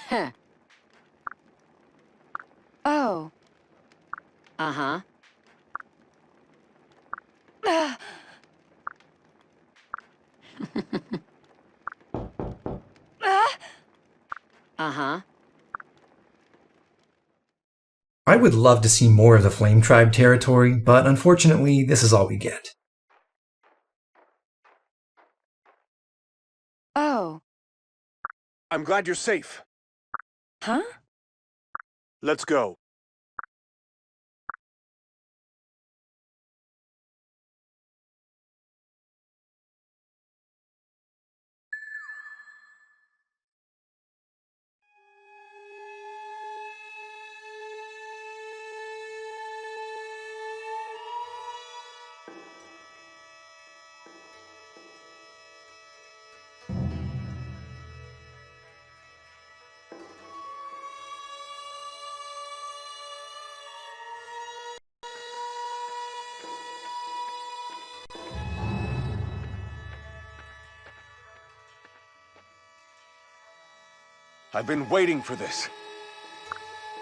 Heh. Oh. Uh-huh. Uh-huh. I would love to see more of the Flame Tribe territory, but unfortunately, this is all we get. Oh. I'm glad you're safe. Huh? Let's go. I've been waiting for this.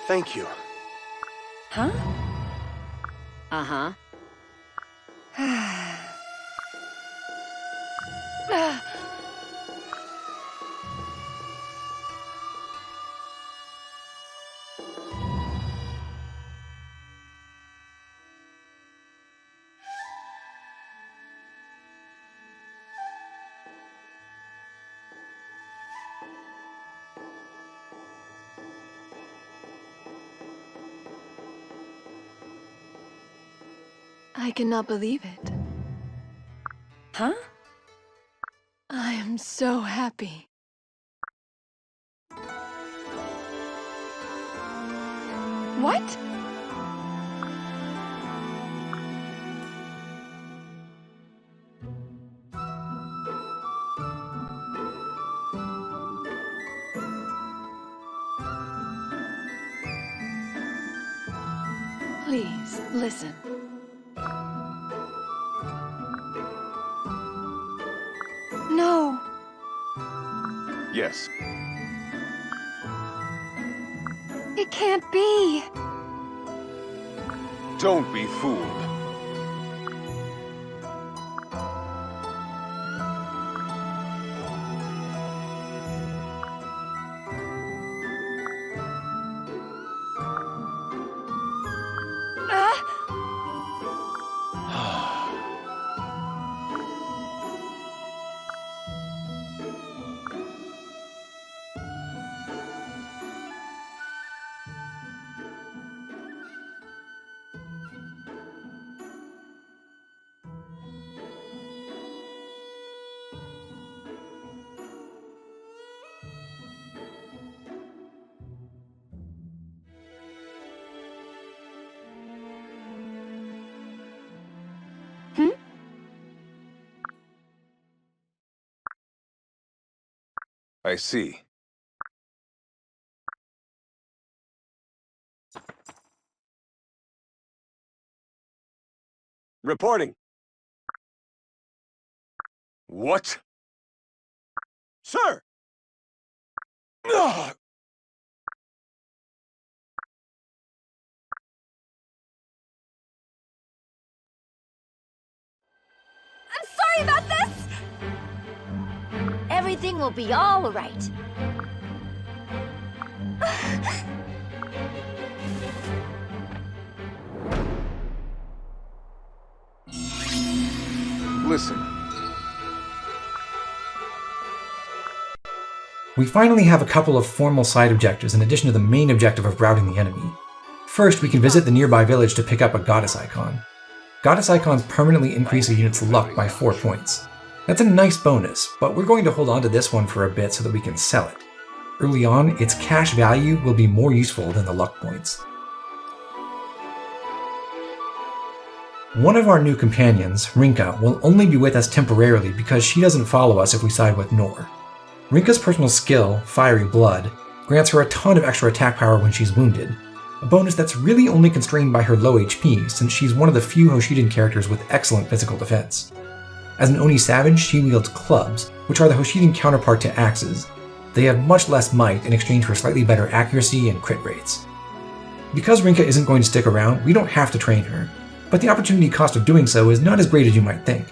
Thank you. Huh? Uh-huh. I cannot believe it. Huh? I am so happy. What? Please, listen. No. Yes. It can't be. Don't be fooled. I see. Reporting. What? Sir! Ugh! I'm sorry about this! Everything will be all right. Listen. We finally have a couple of formal side objectives in addition to the main objective of routing the enemy. First, we can visit the nearby village to pick up a goddess icon. Goddess icons permanently increase a unit's luck by 4 points. That's a nice bonus, but we're going to hold on to this one for a bit so that we can sell it. Early on, its cash value will be more useful than the luck points. One of our new companions, Rinka, will only be with us temporarily because she doesn't follow us if we side with Nor. Rinka's personal skill, Fiery Blood, grants her a ton of extra attack power when she's wounded, a bonus that's really only constrained by her low HP since she's one of the few Hoshidan characters with excellent physical defense. As an Oni Savage, she wields clubs, which are the Hoshidan counterpart to axes. they have much less might in exchange for slightly better accuracy and crit rates. Because Rinka isn't going to stick around, we don't have to train her, but the opportunity cost of doing so is not as great as you might think,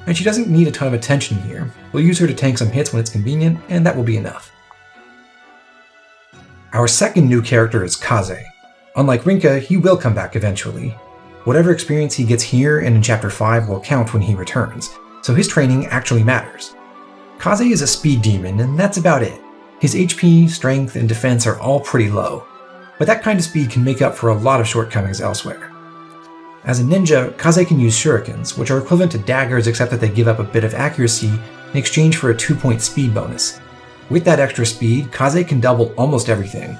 and she doesn't need a ton of attention here. We'll use her to tank some hits when it's convenient, and that will be enough. Our second new character is Kaze. Unlike Rinka, he will come back eventually. Whatever experience he gets here and in Chapter 5 will count when he returns, so his training actually matters. Kaze is a speed demon, and that's about it. His HP, strength, and defense are all pretty low, but that kind of speed can make up for a lot of shortcomings elsewhere. As a ninja, Kaze can use shurikens, which are equivalent to daggers except that they give up a bit of accuracy in exchange for a 2-point speed bonus. With that extra speed, Kaze can double almost everything.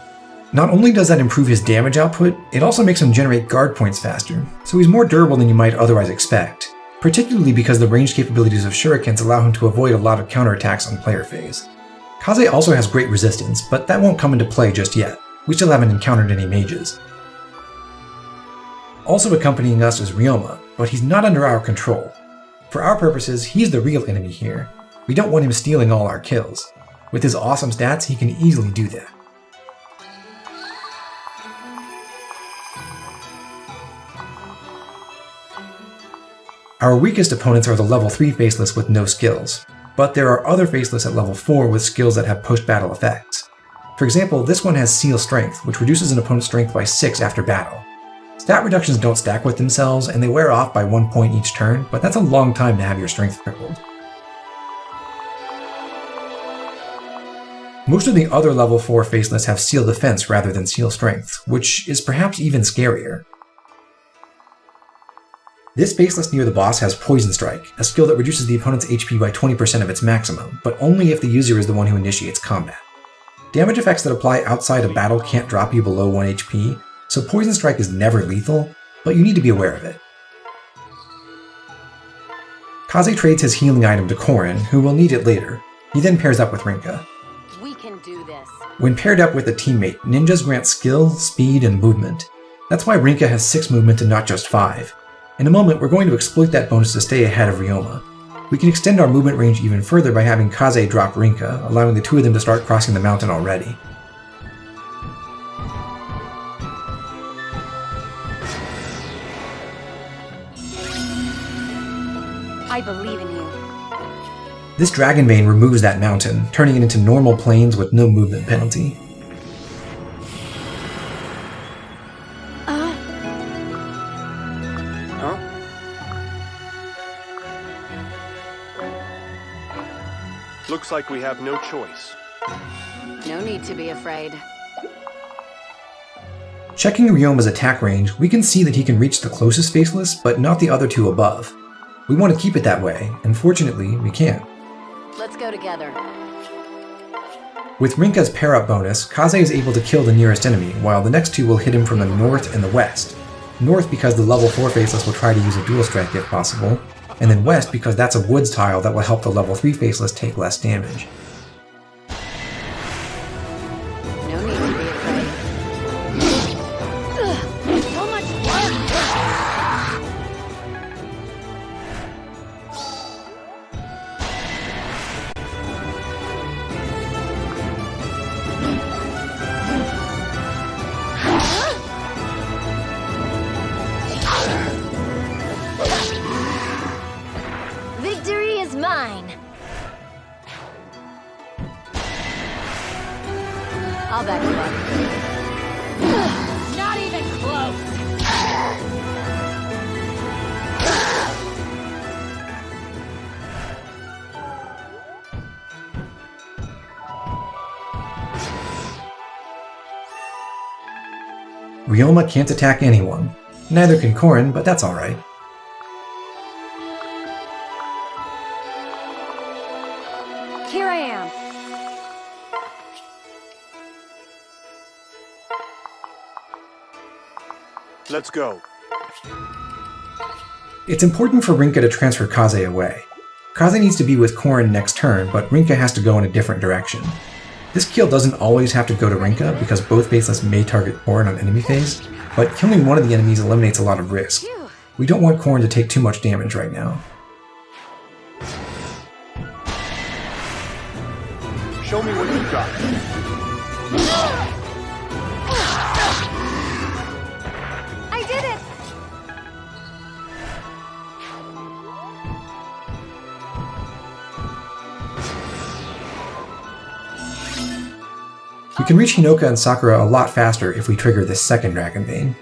Not only does that improve his damage output, it also makes him generate guard points faster, so he's more durable than you might otherwise expect, particularly because the ranged capabilities of shurikens allow him to avoid a lot of counterattacks on player phase. Kaze also has great resistance, but that won't come into play just yet. We still haven't encountered any mages. Also accompanying us is Ryoma, but he's not under our control. For our purposes, he's the real enemy here. We don't want him stealing all our kills. With his awesome stats, he can easily do that. Our weakest opponents are the level 3 Faceless with no skills, but there are other Faceless at level 4 with skills that have post-battle effects. For example, this one has Seal Strength, which reduces an opponent's strength by 6 after battle. Stat reductions don't stack with themselves, and they wear off by 1 point each turn, but that's a long time to have your strength crippled. Most of the other level 4 Faceless have Seal Defense rather than Seal Strength, which is perhaps even scarier. This Faceless near the boss has Poison Strike, a skill that reduces the opponent's HP by 20% of its maximum, but only if the user is the one who initiates combat. Damage effects that apply outside of battle can't drop you below 1 HP, so Poison Strike is never lethal, but you need to be aware of it. Kaze trades his healing item to Corrin, who will need it later. He then pairs up with Rinka. We can do this. When paired up with a teammate, ninjas grant skill, speed, and movement. That's why Rinka has 6 movement and not just 5. In a moment, we're going to exploit that bonus to stay ahead of Ryoma. We can extend our movement range even further by having Kaze drop Rinka, allowing the two of them to start crossing the mountain already. I believe in you. This Dragon Vein removes that mountain, turning it into normal plains with no movement penalty. Looks like we have no choice. No need to be afraid. Checking Ryoma's attack range, we can see that he can reach the closest Faceless, but not the other two above. We want to keep it that way, and fortunately, we can. Let's go together. With Rinka's pair-up bonus, Kaze is able to kill the nearest enemy, while the next two will hit him from the north and the west. North because the level 4 Faceless will try to use a dual strike if possible, and then west because that's a woods tile that will help the level 3 Faceless take less damage. No need to be afraid. So much work! Victory is mine! I'll back you up. Not even close! Ryoma can't attack anyone. Neither can Corrin, but that's alright. Here I am. Let's go. It's important for Rinka to transfer Kaze away. Kaze needs to be with Corrin next turn, but Rinka has to go in a different direction. This kill doesn't always have to go to Rinka because both Faceless may target Corrin on enemy phase, but killing one of the enemies eliminates a lot of risk. Phew. We don't want Corrin to take too much damage right now. Show me what you got. I did it! We can reach Hinoka and Sakura a lot faster if we trigger this second Dragon Vein.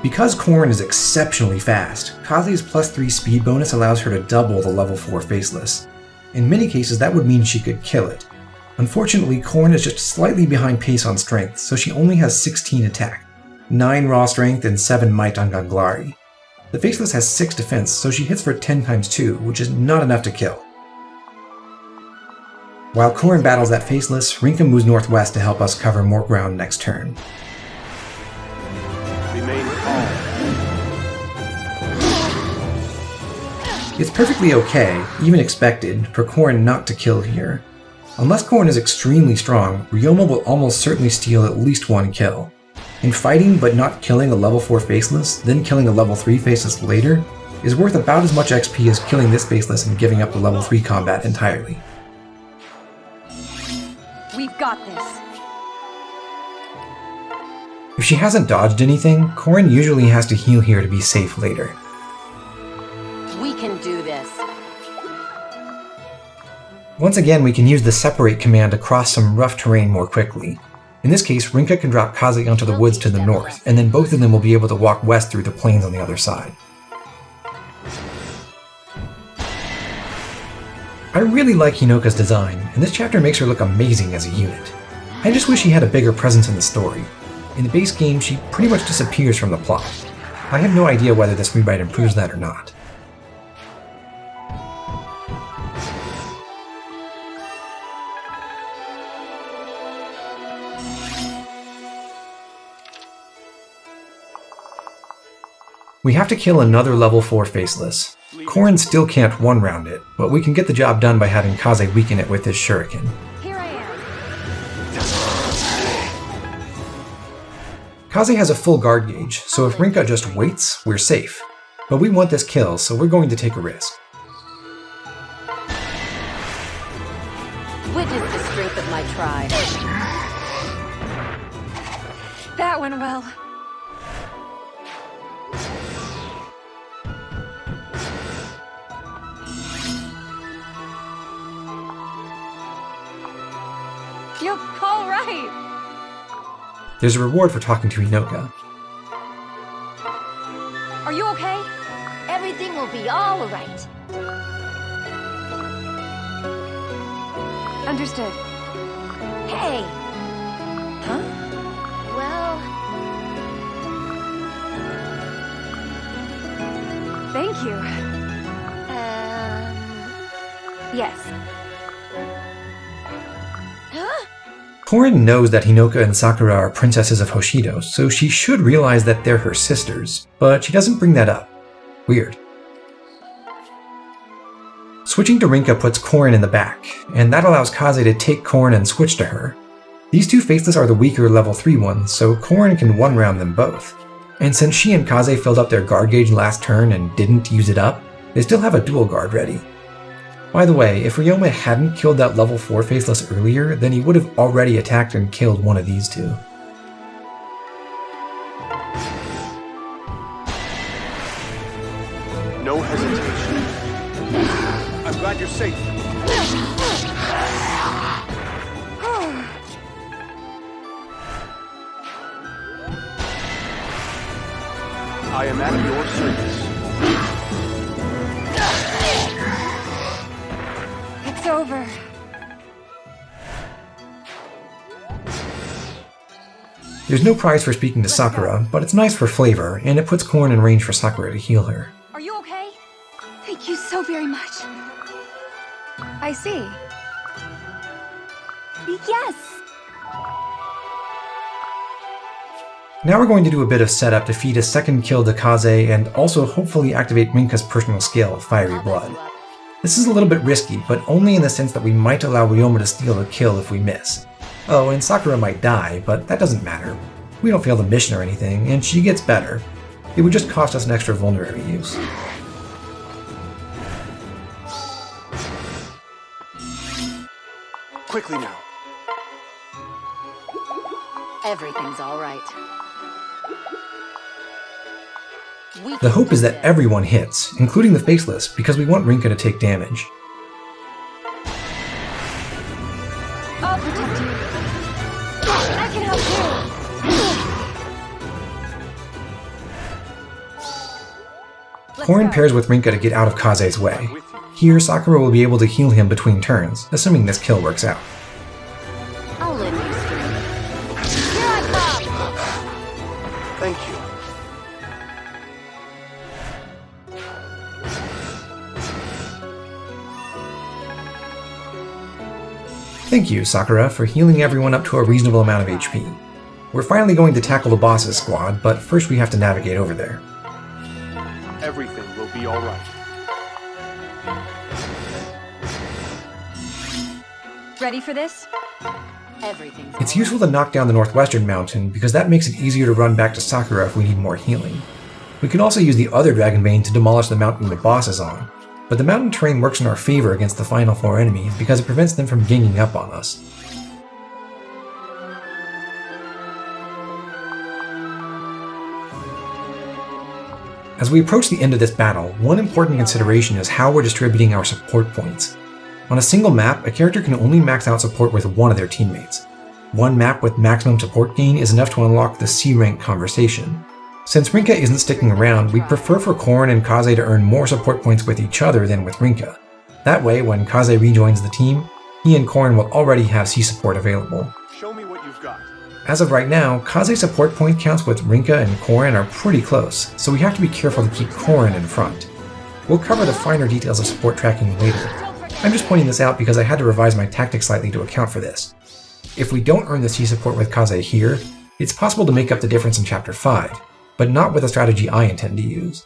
Because Corrin is exceptionally fast, Kaze's +3 speed bonus allows her to double the level 4 Faceless. In many cases that would mean she could kill it. Unfortunately, Corrin is just slightly behind pace on strength, so she only has 16 attack, 9 raw strength and 7 might on Ganglari. The Faceless has 6 defense, so she hits for 10 times 2, which is not enough to kill. While Corrin battles that Faceless, Rinka moves northwest to help us cover more ground next turn. Remain calm. It's perfectly okay, even expected, for Corrin not to kill here. Unless Corrin is extremely strong, Ryoma will almost certainly steal at least one kill. In fighting but not killing a level 4 Faceless, then killing a level 3 Faceless later, is worth about as much XP as killing this Faceless and giving up the level 3 combat entirely. We've got this. If she hasn't dodged anything, Corrin usually has to heal here to be safe later. We can do this. Once again, we can use the Separate command to cross some rough terrain more quickly. In this case, Rinka can drop Kaze onto the woods to the north, and then both of them will be able to walk west through the plains on the other side. I really like Hinoka's design, and this chapter makes her look amazing as a unit. I just wish she had a bigger presence in the story. In the base game, she pretty much disappears from the plot. I have no idea whether this rewrite improves that or not. We have to kill another level 4 Faceless. Corrin still can't one-round it, but we can get the job done by having Kaze weaken it with his Shuriken. Here I am. Kaze has a full guard gauge, so if Rinka just waits, we're safe. But we want this kill, so we're going to take a risk. Witness the strength of my tribe. That went well. You're all right. There's a reward for talking to Hinoka. Are you okay? Everything will be all right. Understood. Hey! Huh? Well, Thank you. Yes. Huh? Corrin knows that Hinoka and Sakura are princesses of Hoshido, so she should realize that they're her sisters, but she doesn't bring that up. Weird. Switching to Rinka puts Corrin in the back, and that allows Kaze to take Corrin and switch to her. These two Faceless are the weaker level 3 ones, so Corrin can one-round them both. And since she and Kaze filled up their guard gauge last turn and didn't use it up, they still have a dual guard ready. By the way, if Ryoma hadn't killed that level 4 Faceless earlier, then he would have already attacked and killed one of these two. No hesitation. I'm glad you're safe. I am at your service. It's over. There's no prize for speaking to Sakura, but it's nice for flavor, and it puts Corrin in range for Sakura to heal her. Are you okay? Thank you so very much. I see. Yes! Now we're going to do a bit of setup to feed a second kill to Kaze and also hopefully activate Rinka's personal skill, Fiery Blood. This is a little bit risky, but only in the sense that we might allow Ryoma to steal a kill if we miss. Oh, and Sakura might die, but that doesn't matter. We don't fail the mission or anything, and she gets better. It would just cost us an extra vulnerary use. Quickly now. Everything's all right. The hope is that everyone hits, including the faceless, because we want Rinka to take damage. I'll protect you. I can help too. Corrin pairs with Rinka to get out of Kaze's way. Here, Sakura will be able to heal him between turns, assuming this kill works out. I'll lend you strength. Here I come! Thank you. Thank you, Sakura, for healing everyone up to a reasonable amount of HP. We're finally going to tackle the boss's squad, but first we have to navigate over there. Everything will be all right. Ready for this? Everything's It's useful to knock down the northwestern mountain because that makes it easier to run back to Sakura if we need more healing. We can also use the other Dragon Bane to demolish the mountain the boss is on, but the mountain terrain works in our favor against the final 4 enemies because it prevents them from ganging up on us. As we approach the end of this battle, one important consideration is how we're distributing our support points. On a single map, a character can only max out support with one of their teammates. One map with maximum support gain is enough to unlock the C-rank conversation. Since Rinka isn't sticking around, we prefer for Corrin and Kaze to earn more support points with each other than with Rinka. That way, when Kaze rejoins the team, he and Corrin will already have C support available. Show me what you've got. As of right now, Kaze's support point counts with Rinka and Corrin are pretty close, so we have to be careful to keep Corrin in front. We'll cover the finer details of support tracking later. I'm just pointing this out because I had to revise my tactics slightly to account for this. If we don't earn the C support with Kaze here, it's possible to make up the difference in Chapter 5, but not with a strategy I intend to use.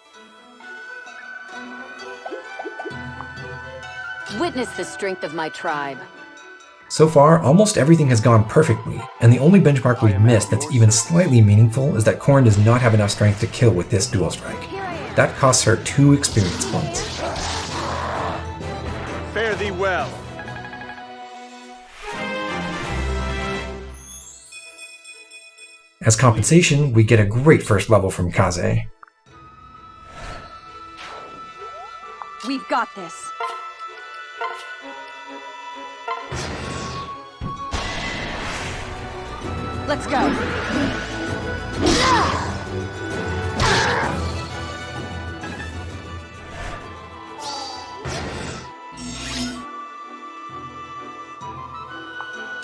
Witness the strength of my tribe. So far, almost everything has gone perfectly, and the only benchmark we've missed that's even slightly meaningful is that Corrin does not have enough strength to kill with this dual strike. That costs her 2 experience points. Fare thee well. As compensation, we get a great first level from Kaze. We've got this. Let's go.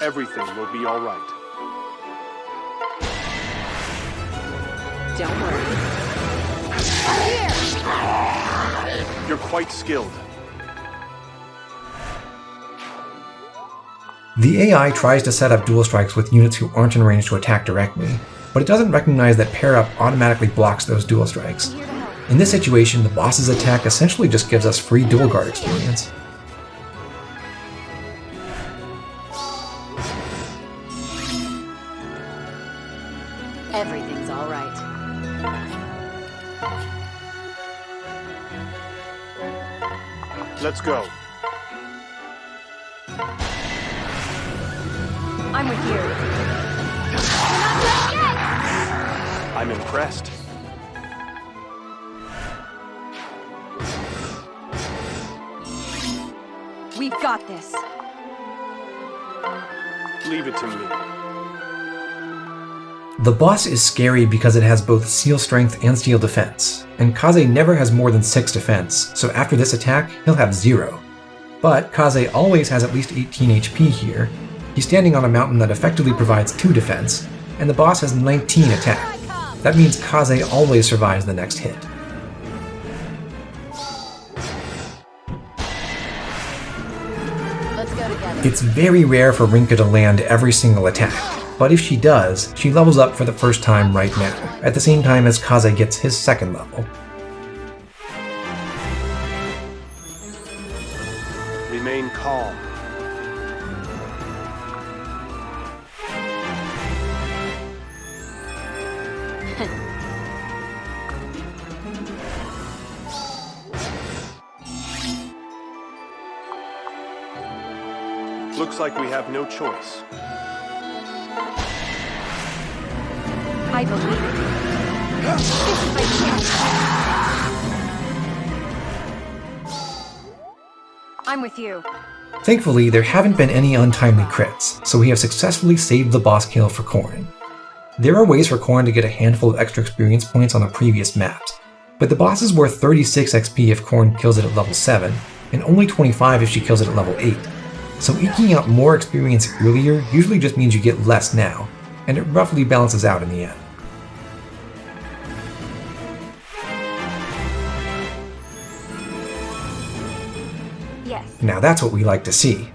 Everything will be all right. Don't worry. You're quite skilled. The AI tries to set up dual strikes with units who aren't in range to attack directly, but it doesn't recognize that pair up automatically blocks those dual strikes. In this situation, the boss's attack essentially just gives us free dual guard experience. Everything's all right. Let's go. I'm with you. I'm impressed. We've got this. Leave it to me. The boss is scary because it has both Seal Strength and Steel Defense, and Kaze never has more than 6 defense, so after this attack, he'll have 0. But Kaze always has at least 18 HP here. He's standing on a mountain that effectively provides 2 defense, and the boss has 19 attack. That means Kaze always survives the next hit. Let's go together. It's very rare for Rinka to land every single attack, but if she does, she levels up for the first time right now, at the same time as Kaze gets his 2nd level. Remain calm. Looks like we have no choice. I believe in you. This is my chance. I'm with you. Thankfully, there haven't been any untimely crits, so we have successfully saved the boss kill for Corrin. There are ways for Corrin to get a handful of extra experience points on the previous maps, but the boss is worth 36 XP if Corrin kills it at level 7, and only 25 if she kills it at level 8. So eking out more experience earlier usually just means you get less now, and it roughly balances out in the end. Yes. Now that's what we like to see.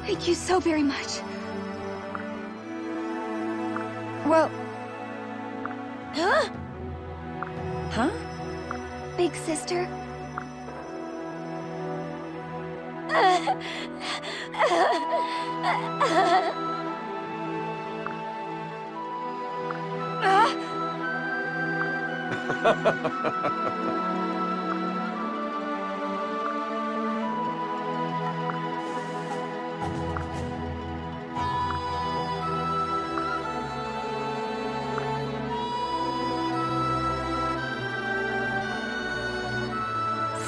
Thank you so very much. Well... Huh? Huh? Big sister?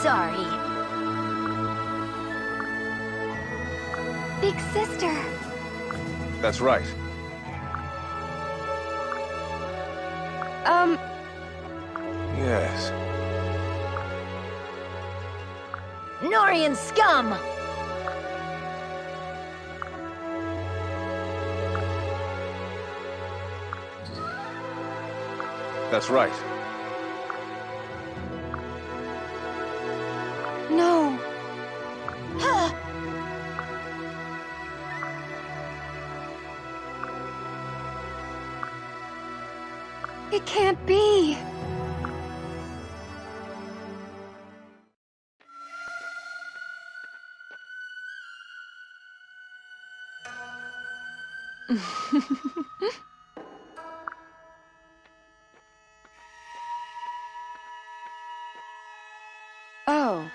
Sorry. Big sister. That's right. Yes. Norian scum! That's right. No. It can't be. Oh.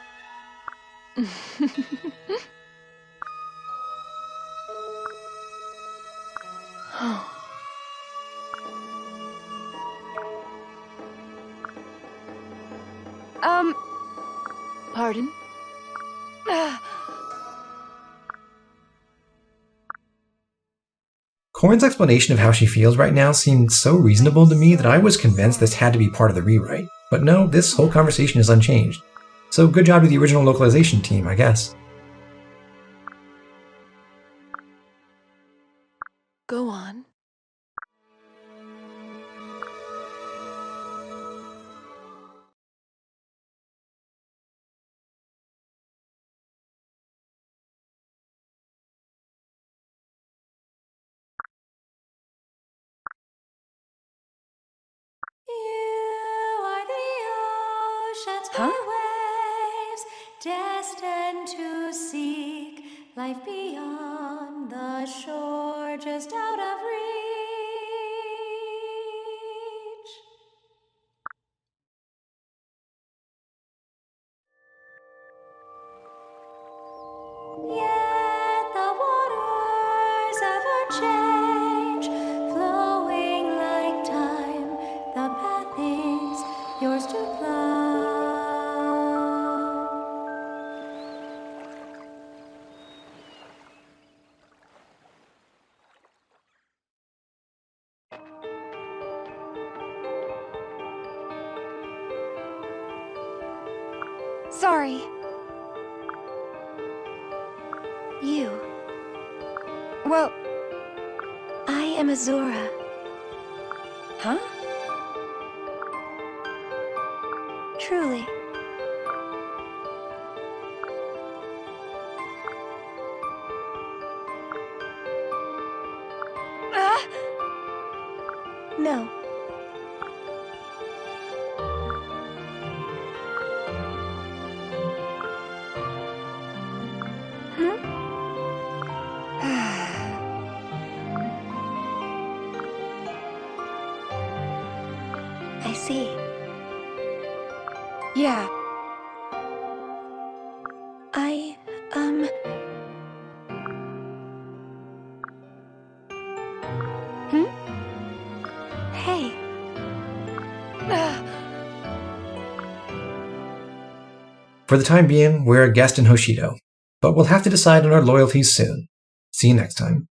Pardon? Corrin's explanation of how she feels right now seemed so reasonable to me that I was convinced this had to be part of the rewrite. But no, this whole conversation is unchanged. So good job to the original localization team, I guess. Go on. You are the ocean's Huh? waves, destined to seek life beyond the shore, just out of reach. Yet the waters ever change, flowing like time. The path is yours to plow. Sorry. You. Well, I am Azura. Huh? Truly. No. see. Yeah. Hey. For the time being, we're a guest in Hoshido, but we'll have to decide on our loyalties soon. See you next time.